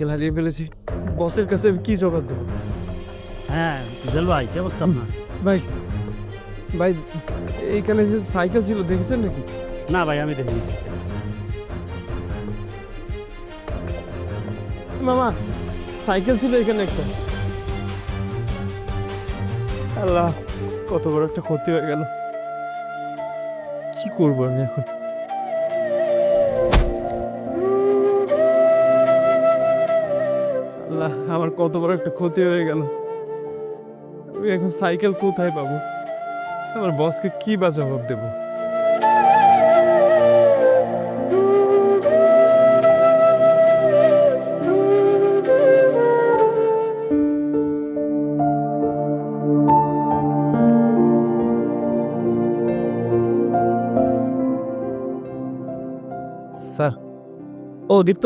Cycle হারিয়ে ফেলেছি, বসের কাছে আমি কি জবাব দেবো? হ্যাঁ জুয়েল ভাই কি অবস্থা আপনার? ভাই ভাই এইখানে যে সাইকেল ছিল দেখেছেন নাকি? না ভাই আমি দেখিনি। মামা সাইকেল ছিল এখানে একটা। আল্লাহ, কত বড় একটা ক্ষতি হয়ে গেল। কি করবো আমি এখন? আল্লাহ, আমার কত বড় একটা ক্ষতি হয়ে গেল। আমি এখন সাইকেল কোথায় পাবো? আমার বসকে কি বা জবাব দেবো? স্যার, ও দীপ্ত,